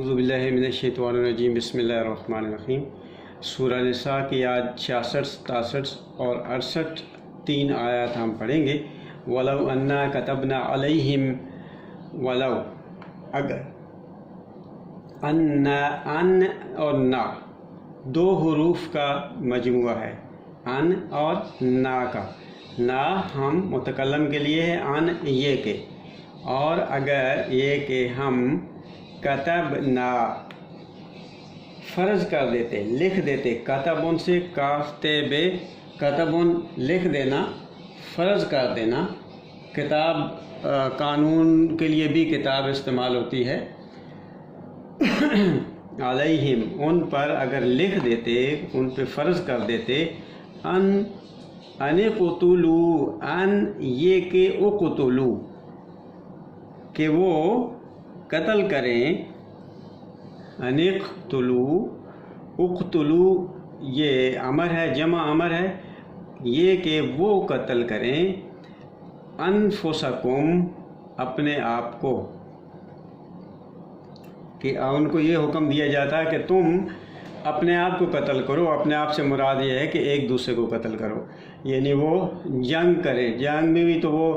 اعوذ باللہ من الشیطان الرجیم بسم اللہ الرحمن الرحیم۔ سورہ نساء کی آج 66، 63 اور 68 تین آیات ہم پڑھیں گے۔ وَلَوْ أَنَّا كَتَبْنَا عَلَيْهِمْ، ولو اگر، ان اور نا دو حروف کا مجموعہ ہے، ان اور نا کا۔ نا ہم متکلم کے لیے ہے، ان یہ کے، اور اگر یہ کہ ہم کتبنا فرض کر دیتے، لکھ دیتے، کتبن سے کاتب، کتبن لکھ دینا، فرض کر دینا۔ کتاب قانون کے لیے بھی کتاب استعمال ہوتی ہے۔ علیہم ان پر اگر لکھ دیتے، ان پہ فرض کر دیتے، ان قتلو، ان یہ کہ اقتلو، کہ وہ قتل کریں، ان اقتلو، اقتلو یہ امر ہے، جمع امر ہے، یہ کہ وہ قتل کریں، انفسکم اپنے آپ کو، کہ ان کو یہ حکم دیا جاتا ہے کہ تم اپنے آپ کو قتل کرو۔ اپنے آپ سے مراد یہ ہے کہ ایک دوسرے کو قتل کرو، یعنی وہ جنگ کرے۔ جنگ میں بھی تو وہ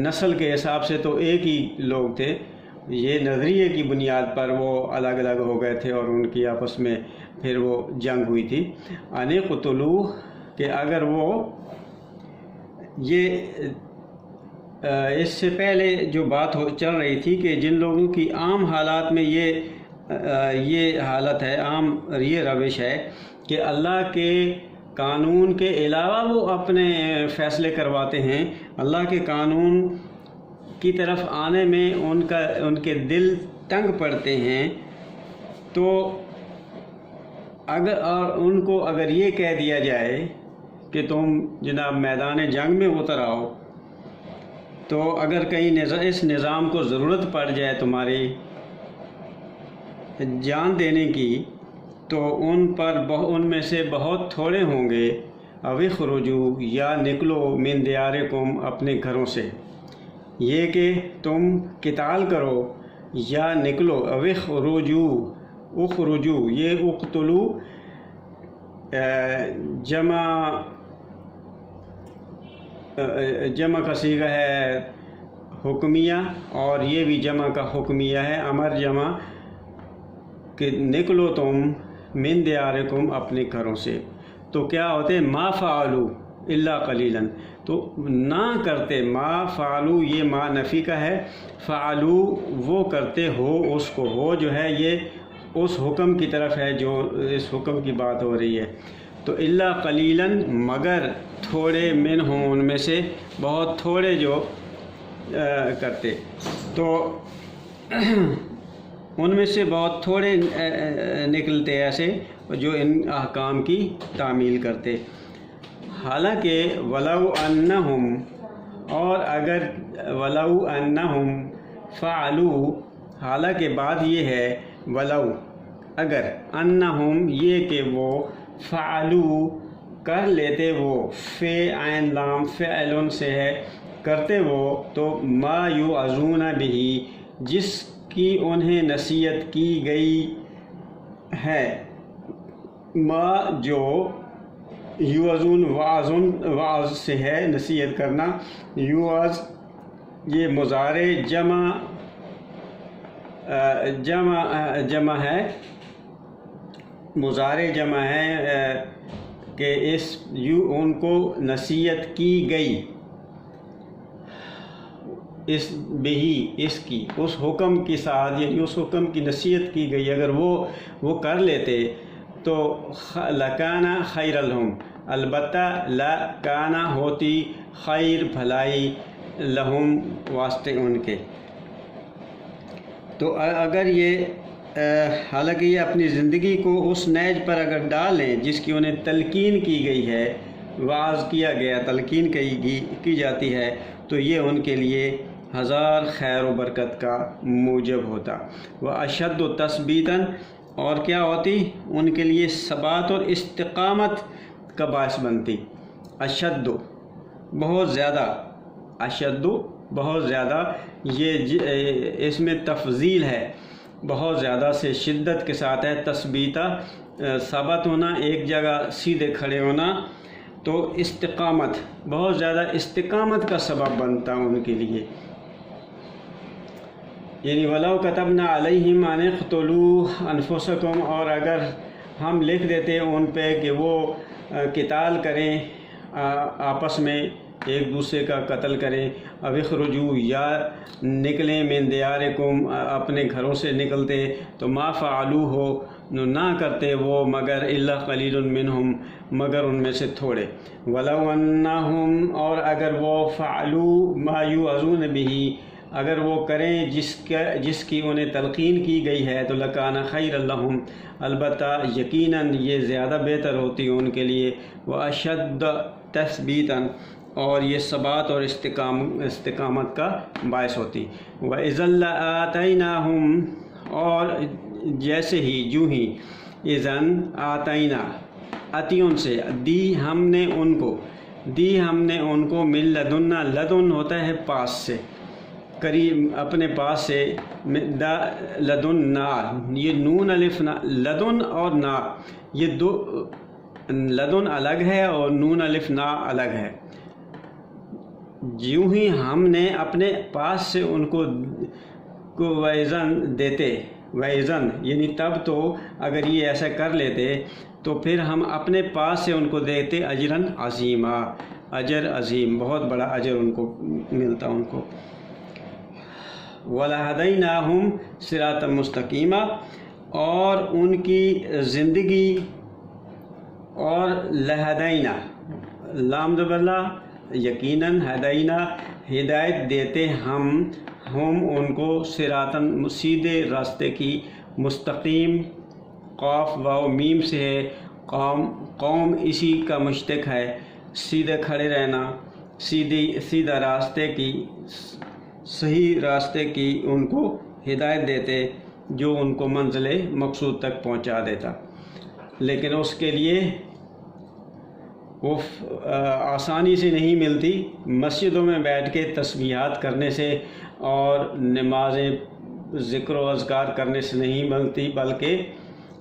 نسل کے حساب سے تو ایک ہی لوگ تھے، یہ نظریے کی بنیاد پر وہ الگ الگ ہو گئے تھے اور ان کی آپس میں پھر وہ جنگ ہوئی تھی۔ ان قتلو کہ اگر وہ، یہ اس سے پہلے جو بات چل رہی تھی کہ جن لوگوں کی عام حالات میں یہ حالت ہے، عام یہ روش ہے کہ اللہ کے قانون کے علاوہ وہ اپنے فیصلے کرواتے ہیں، اللہ کے قانون کی طرف آنے میں ان کے دل تنگ پڑتے ہیں، تو اور ان کو اگر یہ کہہ دیا جائے کہ تم جناب میدان جنگ میں اتر آؤ، تو اگر کہیں اس نظام کو ضرورت پڑ جائے تمہاری جان دینے کی، تو ان میں سے بہت تھوڑے ہوں گے، او اخرجو یا نکلو، من دیارکم اپنے گھروں سے، یہ کہ تم قتال کرو یا نکلو، او اخرجو، اخرجو یہ اقتلو جمع کا صیغہ ہے حکمیہ، اور یہ بھی جمع کا حکمیہ ہے، امر جمع، کہ نکلو تم من دیارکم اپنے گھروں سے۔ تو کیا ہوتے، ما فعلوا الا قلیلا، تو نہ کرتے، ما فعلوا یہ ما نفی کا ہے، فعلوا وہ کرتے ہو، اس کو ہو جو ہے یہ اس حکم کی طرف ہے جو اس حکم کی بات ہو رہی ہے۔ تو الا قلیلا مگر تھوڑے، منہم ان میں سے بہت تھوڑے جو کرتے، تو ان میں سے بہت تھوڑے نکلتے ایسے جو ان احکام کی تعمیل کرتے۔ حالانکہ ولو انہم، اور اگر ولو انہم فعلوا، حالانکہ بات یہ ہے ولو اگر، انہم یہ کہ وہ، فعلوا کر لیتے وہ، فے عین لام فعلن سے ہے، کرتے وہ، تو ما یوعظون بہ جس کی انہیں نصیحت کی گئی ہے، ما جو یوعظون وعظ سے ہے نصیحت کرنا، یوعظ یہ مضارع جمع ہے، مضارع جمع ہے کہ ان کو نصیحت کی گئی، اس بہی اس کی، اس حکم کے ساتھ، یعنی اس حکم کی نصیحت کی گئی، اگر وہ کر لیتے تو لکانا خیر لہم، البتہ لکانا ہوتی خیر بھلائی، لہم واسطے ان کے۔ تو اگر یہ حالانکہ یہ اپنی زندگی کو اس نیج پر اگر ڈالیں جس کی انہیں تلقین کی گئی ہے، واعظ کیا گیا، تلقین کی جاتی ہے، تو یہ ان کے لیے ہزار خیر و برکت کا موجب ہوتا۔ وَأَشَدُّ تَثْبِيتًا اور کیا ہوتی، ان کے لیے ثبات اور استقامت کا باعث بنتی۔ اشد بہت زیادہ، اشد بہت زیادہ، یہ اس میں تفضیل ہے، بہت زیادہ سے شدت کے ساتھ ہے۔ تثبیتا ثابت ہونا، ایک جگہ سیدھے کھڑے ہونا، تو استقامت بہت زیادہ استقامت کا سبب بنتا ان کے لیے۔ یعنی وَلَوْ كَتَبْنَا عَلَيْهِمْ أَنِ اقْتُلُوا أَنفُسَكُمْ، اور اگر ہم لکھ دیتے ان پہ کہ وہ قتال کریں، آپس میں ایک دوسرے کا قتل کریں، او اخرجوا یا نکلیں، من دیارکم اپنے گھروں سے نکلتے، تو ما فعلوہ نہ کرتے وہ، مگر الا قلیل منہم مگر ان میں سے تھوڑے۔ ولو انہم، اور اگر وہ فعلوا ما یوعظون بہ، اگر وہ کریں جس کی انہیں تلقین کی گئی ہے، تو لکان خیر لہم، البتہ یقیناً یہ زیادہ بہتر ہوتی ان کے لیے، واشد تثبیتا، اور یہ ثبات اور استقامت کا باعث ہوتی۔ وَإِذًا لَآتَيْنَاهُمْ، اور جیسے ہی جو ہی، اذن آتینا اتی ان سے، دی ہم نے ان کو من لدنا، لدن ہوتا ہے پاس سے، قریب اپنے پاس سے، لدن نا، یہ نون الف نا، لدن اور نا یہ دو، لدن الگ ہے اور نون الف نا الگ ہے۔ جو ہی ہم نے اپنے پاس سے ان کو وعظن دیتے، وعظن یعنی تب تو اگر یہ ایسا کر لیتے تو پھر ہم اپنے پاس سے ان کو دیتے اجراً عظیما، اجر عظیم، بہت بڑا اجر ان کو ملتا ان کو۔ وَلَهَدَيْنَاهُمْ صِرَاطًا مُسْتَقِيمًا، اور ان کی زندگی، اور لہدینا لام زبر یقیناً، ہدینا ہدایت دیتے ہم ان کو، صراطاً سیدھے راستے کی، مستقیم قاف واو میم سے ہے، قوم اسی کا مشتق ہے، سیدھے کھڑے رہنا، سیدھا راستے کی، صحیح راستے کی ان کو ہدایت دیتے، جو ان کو منزل مقصود تک پہنچا دیتا۔ لیکن اس کے لیے وہ آسانی سے نہیں ملتی، مسجدوں میں بیٹھ کے تسبیحات کرنے سے اور نمازیں ذکر و اذکار کرنے سے نہیں ملتی، بلکہ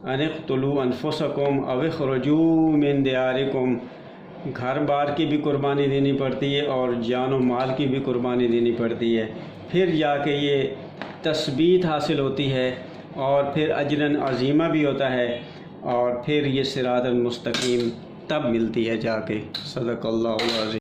ان اقتلوا انفسکم او اخرجوا من دیارکم، گھر بار کی بھی قربانی دینی پڑتی ہے اور جان و مال کی بھی قربانی دینی پڑتی ہے، پھر جا کے یہ تثبیت حاصل ہوتی ہے، اور پھر اجراً عظیمہ بھی ہوتا ہے، اور پھر یہ صراط المستقیم تب ملتی ہے جا کے۔ صدق اللہ العظیم۔